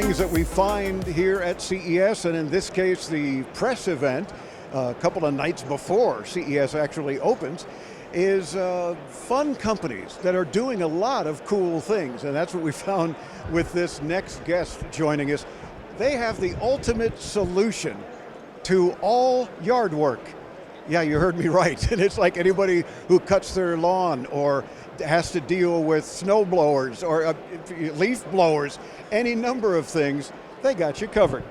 things that we find here at CES, and in this case, the press event, a couple of nights before CES actually opens, is fun companies that are doing a lot of cool things, and that's what we found with this next guest joining us. They have the ultimate solution to all yard work. Yeah, you heard me right. And it's like anybody who cuts their lawn or has to deal with snow blowers or leaf blowers, any number of things, they got you covered.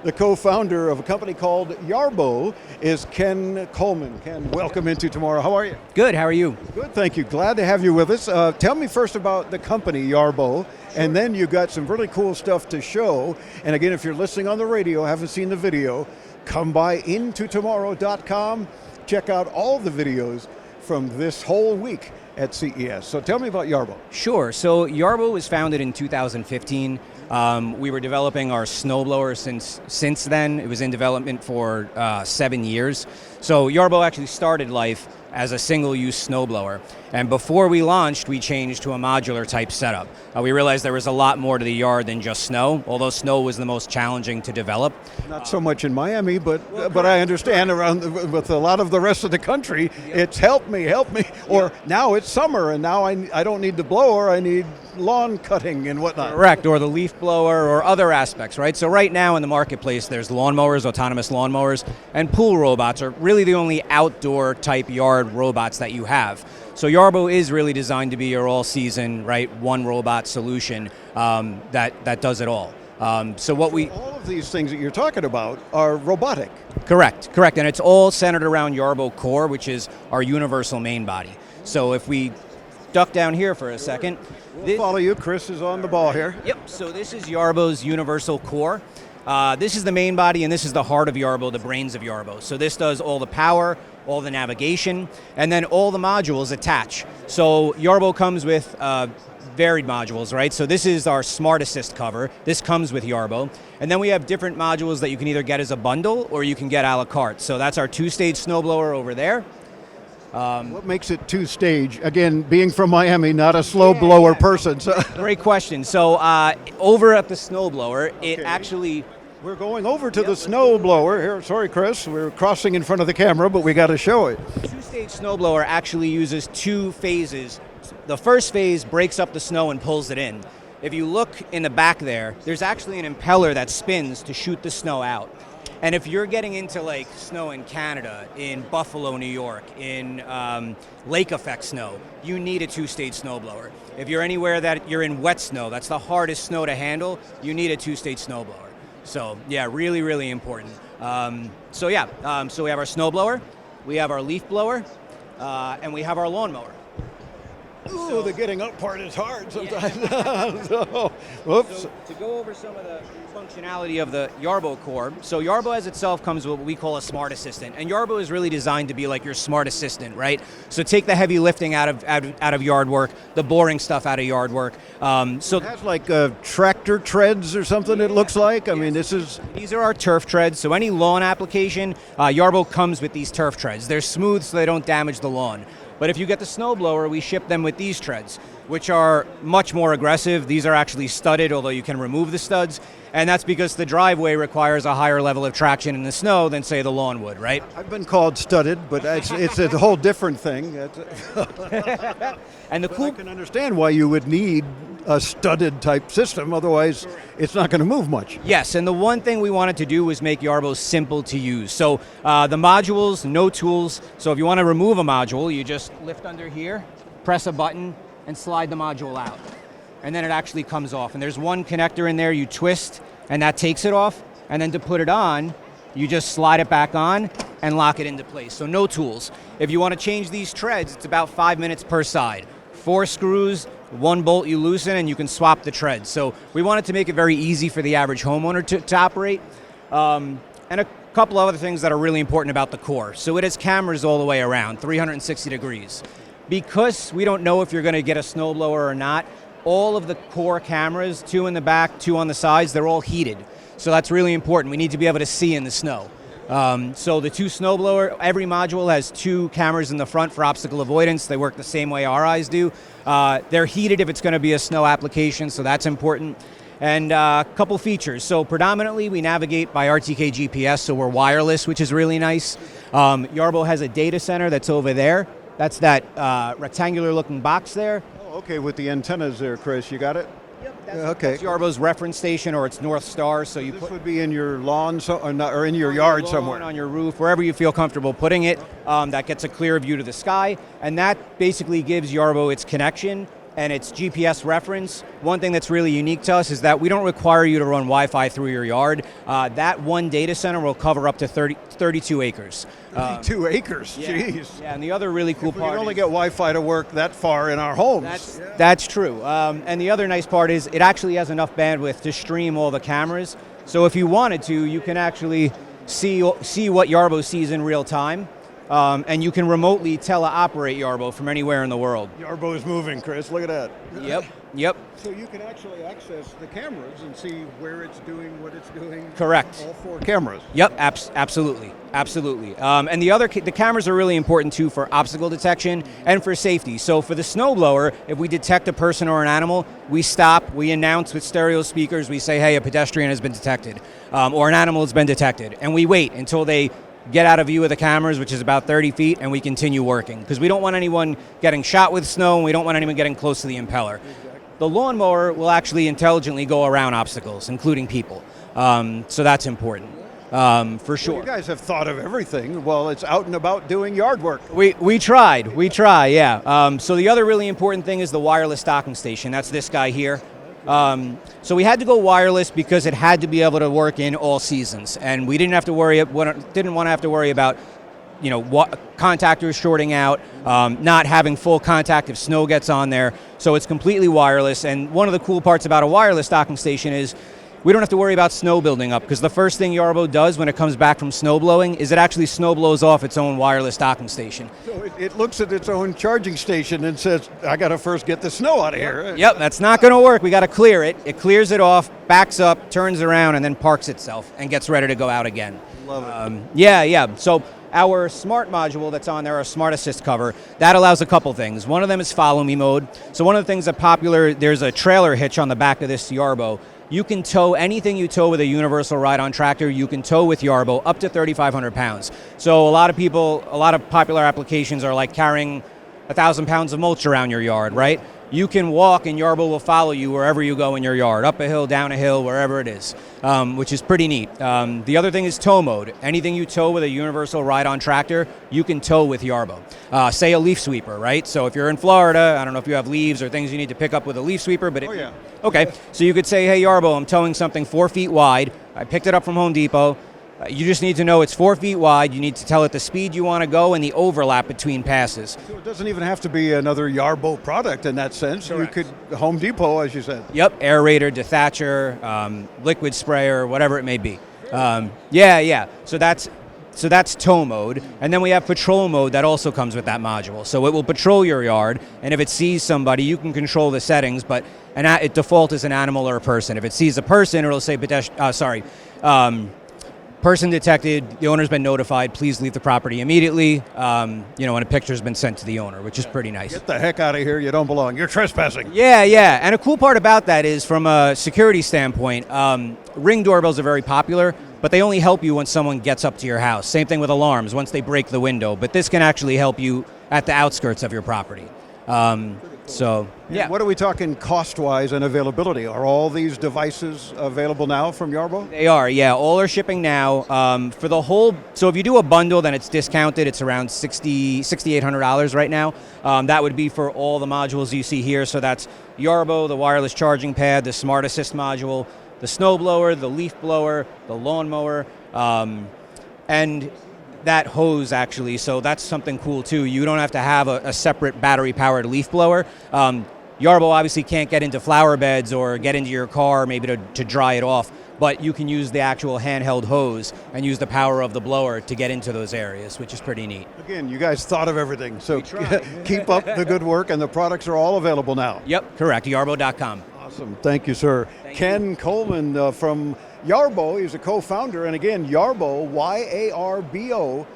The co-founder of a company called Yarbo is Ken Kohlmann. Ken, welcome into Tomorrow. How are you? Good, how are you? Good, thank you. Glad to have you with us. Tell me first about the company, Yarbo, and then you got some really cool stuff to show. And again, if you're listening on the radio, haven't seen the video, come by intotomorrow.com, check out all the videos from this whole week at CES. So tell me about Yarbo. Sure, so Yarbo was founded in 2015. We were developing our snowblower since then. It was in development for 7 years. So Yarbo actually started life as a single-use snowblower. And before we launched, we changed to a modular type setup. We realized there was a lot more to the yard than just snow, although snow was the most challenging to develop. Not so much in Miami, but I understand around with a lot of the rest of the country, it's help me. Or now it's summer and now I don't need the blower, I need lawn cutting and whatnot. Correct, or the leaf blower or other aspects, right? So right now in the marketplace, there's lawnmowers, autonomous lawnmowers, and pool robots are really the only outdoor type yard robots that you have. So Yarbo is really designed to be your all-season, right, one robot solution that does it all. All of these things that you're talking about are robotic. Correct, and it's all centered around Yarbo Core, which is our universal main body. So if we duck down here for a second. We'll follow you, Chris is on the ball here. Yep, so this is Yarbo's universal core. This is the main body, and this is the heart of Yarbo, the brains of Yarbo. So this does all the power, all the navigation, and then all the modules attach. So Yarbo comes with varied modules, right? So this is our Smart Assist cover. This comes with Yarbo. And then we have different modules that you can either get as a bundle or you can get a la carte. So that's our two-stage snowblower over there. What makes it two-stage? Again, being from Miami, not a slow blower person. So. Great question. So over at the snowblower, it actually... We're going over to the snowblower here. Sorry, Chris, we're crossing in front of the camera, but we got to show it. The two-stage snowblower actually uses two phases. The first phase breaks up the snow and pulls it in. If you look in the back there, there's actually an impeller that spins to shoot the snow out. And if you're getting into like snow in Canada, in Buffalo, New York, in lake effect snow, you need a two-stage snowblower. If you're anywhere that you're in wet snow, that's the hardest snow to handle, you need a two-stage snowblower. So yeah, really, really important. So we have our snowblower, we have our leaf blower, and we have our lawnmower. Ooh, so the getting up part is hard sometimes. Yeah. So to go over some of the functionality of the Yarbo core, so Yarbo as itself comes with what we call a smart assistant, and Yarbo is really designed to be like your smart assistant, right? So take the heavy lifting out of yard work, the boring stuff out of yard work. So it has like tractor treads or something. It looks like. I mean, these are our turf treads. So any lawn application, Yarbo comes with these turf treads. They're smooth so they don't damage the lawn. But if you get the snowblower, we ship them with these treads, which are much more aggressive. These are actually studded, although you can remove the studs. And that's because the driveway requires a higher level of traction in the snow than, say, the lawn would, right? I've been called studded, but it's a whole different thing. And I can understand why you would need a studded type system, otherwise it's not going to move much. Yes, and the one thing we wanted to do was make Yarbo simple to use. So the modules, no tools. So if you want to remove a module, you just lift under here, press a button, and slide the module out. And then it actually comes off. And there's one connector in there you twist, and that takes it off. And then to put it on, you just slide it back on and lock it into place. So no tools. If you want to change these treads, it's about 5 minutes per side. 4 screws, 1 bolt you loosen, and you can swap the treads. So we wanted to make it very easy for the average homeowner to operate. And a couple of other things that are really important about the core. So it has cameras all the way around, 360 degrees. Because we don't know if you're going to get a snowblower or not, all of the core cameras, 2 in the back, 2 on the sides, they're all heated. So that's really important. We need to be able to see in the snow. So the 2 snowblower, every module has 2 cameras in the front for obstacle avoidance. They work the same way our eyes do. They're heated if it's going to be a snow application, so that's important. And a couple features. So predominantly we navigate by RTK GPS, so we're wireless, which is really nice. Yarbo has a data center that's over there. That's that rectangular looking box there. Oh, okay, with the antennas there, Chris, you got it? Yep, that's Yarbo's reference station, or its North Star. So this would be in your lawn or in your yard somewhere. On your roof, wherever you feel comfortable putting it. That gets a clear view to the sky, and that basically gives Yarbo its connection and its GPS reference. One thing that's really unique to us is that we don't require you to run Wi-Fi through your yard. That one data center will cover up to 32 acres. 32 acres, yeah. Jeez. Yeah, and the other really cool part we can only get Wi-Fi to work that far in our homes. That's true. And the other nice part is it actually has enough bandwidth to stream all the cameras. So if you wanted to, you can actually see what Yarbo sees in real time. And you can remotely teleoperate Yarbo from anywhere in the world. Yarbo is moving, Chris. Look at that. Yep. So you can actually access the cameras and see where it's doing, what it's doing. Correct. All 4 cameras. Yep, absolutely. And the cameras are really important too for obstacle detection and for safety. So for the snowblower, if we detect a person or an animal, we stop, we announce with stereo speakers, we say, hey, a pedestrian has been detected, or an animal has been detected, and we wait until they get out of view of the cameras, which is about 30 feet, and we continue working. Because we don't want anyone getting shot with snow, and we don't want anyone getting close to the impeller. Exactly. The lawnmower will actually intelligently go around obstacles, including people. So that's important, for sure. Well, you guys have thought of everything. Well, it's out and about doing yard work. We try, yeah. So the other really important thing is the wireless docking station. That's this guy here. So we had to go wireless because it had to be able to work in all seasons, and we didn't want to have to worry about, contactors shorting out, not having full contact if snow gets on there. So it's completely wireless, and one of the cool parts about a wireless docking station is we don't have to worry about snow building up, because the first thing Yarbo does when it comes back from snow blowing is it actually snow blows off its own wireless docking station. So it looks at its own charging station and says, I got to first get the snow out of here. Yep, that's not going to work. We got to clear it. It clears it off, backs up, turns around, and then parks itself and gets ready to go out again. Love it. Yeah. So our smart module that's on there, our smart assist cover, that allows a couple things. One of them is follow me mode. So one of the things that's popular, there's a trailer hitch on the back of this Yarbo. You can tow anything you tow with a universal ride-on tractor, you can tow with Yarbo up to 3,500 pounds. So a lot of popular applications are like carrying 1,000 pounds of mulch around your yard, right? You can walk and Yarbo will follow you wherever you go in your yard, up a hill, down a hill, wherever it is, which is pretty neat. The other thing is tow mode. Anything you tow with a universal ride-on tractor, you can tow with Yarbo. Say a leaf sweeper, right? So if you're in Florida, I don't know if you have leaves or things you need to pick up with a leaf sweeper, but oh yeah. Okay, so you could say, hey Yarbo, I'm towing something 4 feet wide. I picked it up from Home Depot. You just need to know it's 4 feet wide. You need to tell it the speed you want to go and the overlap between passes. So it doesn't even have to be another Yarbo product in that sense. Correct. You could, Home Depot, as you said. Yep, aerator, dethatcher, liquid sprayer, whatever it may be. Yeah. So that's tow mode. And then we have patrol mode that also comes with that module. So it will patrol your yard, and if it sees somebody, you can control the settings, but it default is an animal or a person. If it sees a person, it'll say person detected, the owner's been notified, please leave the property immediately, and a picture's been sent to the owner, which is pretty nice. Get the heck out of here, you don't belong, you're trespassing. Yeah, and a cool part about that is from a security standpoint, Ring doorbells are very popular, but they only help you when someone gets up to your house. Same thing with alarms, once they break the window, but this can actually help you at the outskirts of your property. So, yeah. What are we talking cost-wise and availability? Are all these devices available now from Yarbo? They are, yeah. All are shipping now. For the whole, so if you do a bundle, then it's discounted. It's around $6,800 right now. That would be for all the modules you see here. So that's Yarbo, the wireless charging pad, the smart assist module, the snowblower, the leaf blower, the lawnmower, and that hose actually, so that's something cool too. You don't have to have a separate battery-powered leaf blower. Yarbo obviously can't get into flower beds or get into your car maybe to dry it off, but you can use the actual handheld hose and use the power of the blower to get into those areas, which is pretty neat. Again, you guys thought of everything, so keep up the good work, and the products are all available now. Yep, correct, yarbo.com. Awesome, thank you, sir. Ken Kohlmann from Yarbo, he's a co-founder, and again, Yarbo, YARBO.com.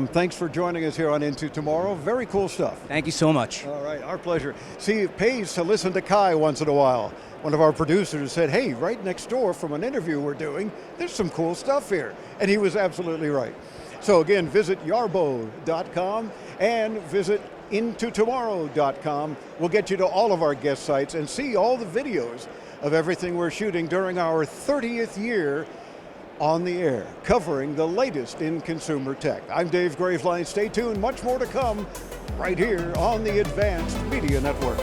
Thanks for joining us here on Into Tomorrow. Very cool stuff. Thank you so much. All right, our pleasure. See, it pays to listen to Kai once in a while. One of our producers said, hey, right next door from an interview we're doing, there's some cool stuff here. And he was absolutely right. So again, visit yarbo.com and visit intotomorrow.com. We'll get you to all of our guest sites and see all the videos of everything we're shooting during our 30th year on the air, covering the latest in consumer tech. I'm Dave Graveline. Stay tuned, much more to come right here on the Advanced Media Network.